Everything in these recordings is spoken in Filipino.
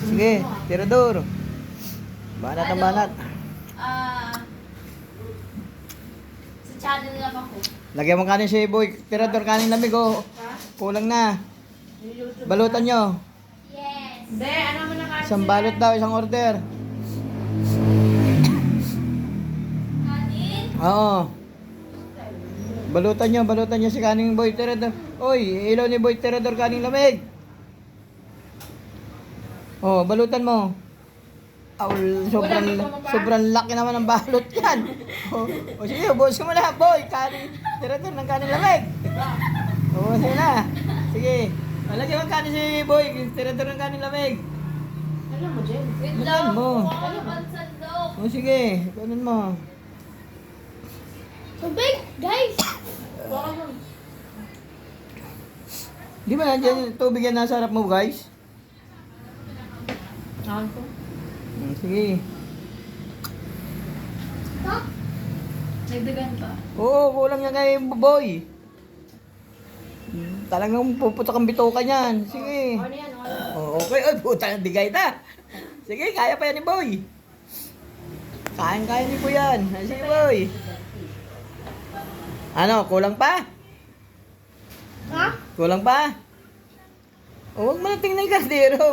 Sige, tirador. Banat ang banat. Sa channel lang ako. Lagyan mo kanin si Boy. Tirador, kanin lamig oh. Kulang na. Balutan nyo. Yes. Hindi, ano mo na kasi. Isang balot daw, isang order. Kanin? Oo. Balutan nyo si kaning Boy Tirador. Oy, ilaw ni Boy Tirador kaning lamig. Oh, balutan mo. Sobrang laki naman ng balot yan. O sige, ubusin mo na, Boy. Kanin, Tirador ng kaning lamig. Ubusin na. Sige. Malagyan mo kanin si Boy. Tirador ng kaning lamig. Ano mo, Jen? Wait Ba't lang. mo? Ano ang sandok? O sige, kanin mo. Tubig, guys. Di ba nandiyan tubig yan nasa harap mo, guys? Nakal ko. Sige. Nagdagan pa. Oo, kulang yan kay Boy. Talagang puputok ang bituka niyan. Sige. Ano yan? Ano? Oh, okay. Ay, puta, bigay na. Sige, kaya pa yan ni Boy. Kaya ni Boy yan. Sige, Boy. Ano, kulang pa? Ha? Kulang pa? O, huwag mo na tingnan yung kardero.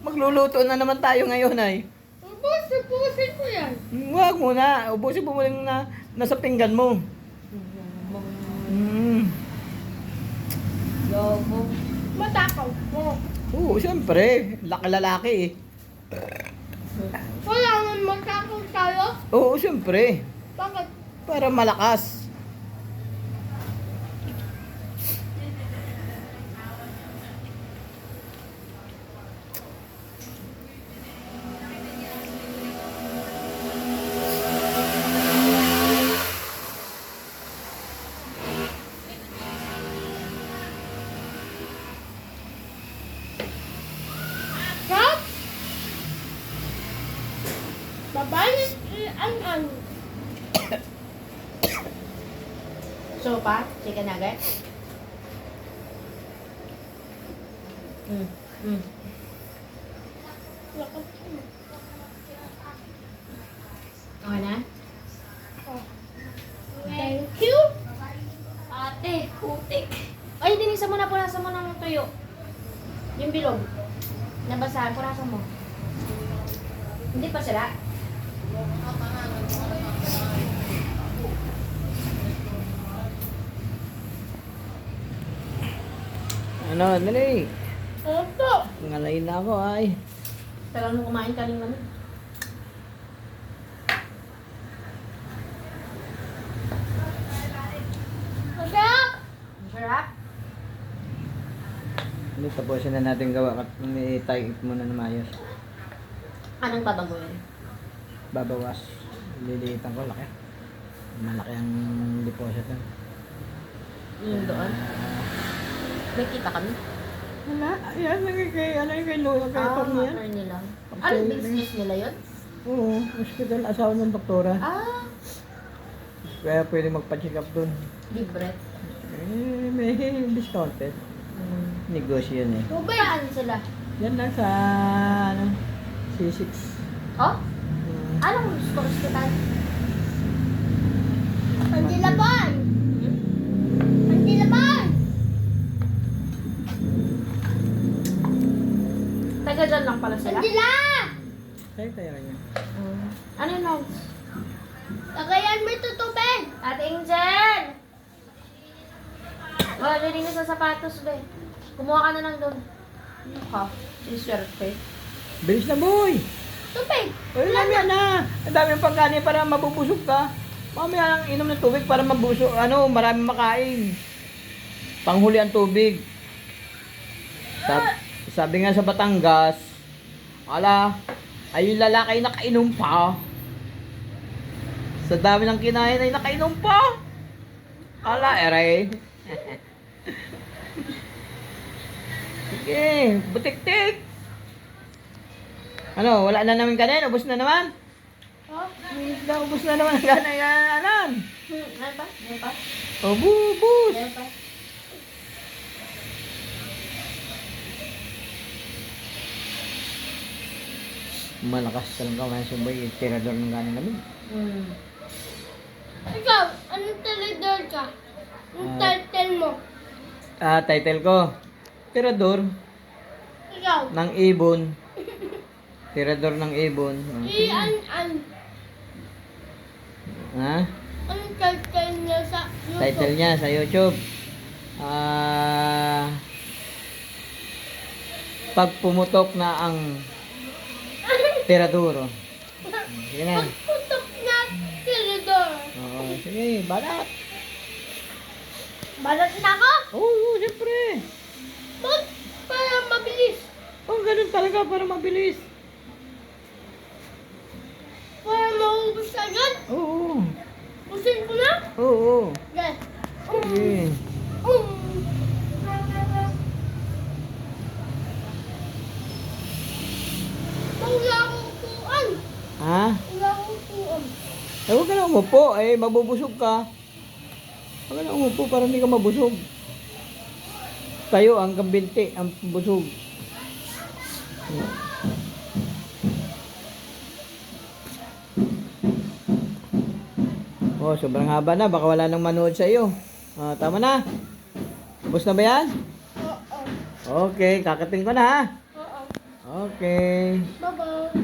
Magluluto na naman tayo ngayon ay. Ubusin ko yan. Huwag muna. Ubusin mo muna na nasa pinggan mo. Lobo. Matakaw po. Oo, siyempre. Laki-lalaki eh. Wala naman matakaw tayo. Oo, siyempre. Bakit? Para malakas. Kap? Babalik ang Sopa? Chicken nugget? Okay na? Thank you. Ate, kutik. Ay, dinisa mo na. Punasan mo ng tuyo. Yung bilog. Nabasahan. Punasan mo. Hindi pa sila. Ano, dali. Opo. Ngalayin na ako ay. Tagal mo kumain kanin namin. Masarap. Masarap. Hindi, tapusin na natin gawa. Type muna na maayos. Anong babaguhin? Babawas. Liliitan ko, laki. Malaki ang deposit. Yung doon. May kita kami. Wala. Yan, kay Lola, kay Tony yan. Ano nila? Okay. Ano business nila yun? Oo, hospital, asawa ng doktora. Ah, Kaya pwede magpa-check up dun. libre. Eh, may discounted. Negosyo yan eh. Tubig. Saan sila? Yan lang sa, ano, C6. Oh? Anong hospital? Hindi laban. Hindi laban. Taga dyan lang pala sila? Hindi lang. Tayo yan. Ano yun, Mags? Lagayan mo ito tubig. Ate Angel! Wala rin sa sapatos, be. Kumuha ka na lang doon. Ano ka? Iswerte. Bilis na, boy! Tubig. Ay, mamaya na. Ang dami ng pagkain para mabubusog ka. Mamaya lang inom ng tubig para mabusog. Ano, marami makain. Panghuli ang tubig. Sabi nga sa Batangas, ala, ay yung lalaki ay nakainom pa. Sa dami ng kinain ay nakainom pa. Ala, eray. Sige, butik-tik. Ano, wala na namin kanin? Ubus na naman? Oh, Ubus na naman ang kanin. Ano pa? Ano pa? Ubus. Ano pa? Malakas talaga kaya si Boy, tirador ng kanin namin. Hmm. Ikaw, anong talidor ka? Anong Ah. title mo? Title ko, tirador Ikaw, ng ibon. Tirador ng ibon. i-an-an. Ha? Anong title niya sa YouTube? Title niya sa YouTube. Pag pumutok na ang tirador. Sige na. Pagputok na talidor. Oo, sige, balat. Balat na ako? Oo, siyempre. Bakit? Para mabilis. Oh, ganun talaga para mabilis. Para maubos agad. Oo. Usin ko na. Oo. Yes. Sige. Wala akong upuan. Ha? Wala akong upuan. Huwag ka na umupo. Mabubusog ka. Huwag ka na umupo para hindi ka mabusog. Tayo ang kabinti, ang busog. Oh, sobrang haba na. Baka wala nang manood sa iyo. Tama na. Tapos na ba yan? Oo. Okay, kakating ko na ha. Oo. Okay. Bye-bye.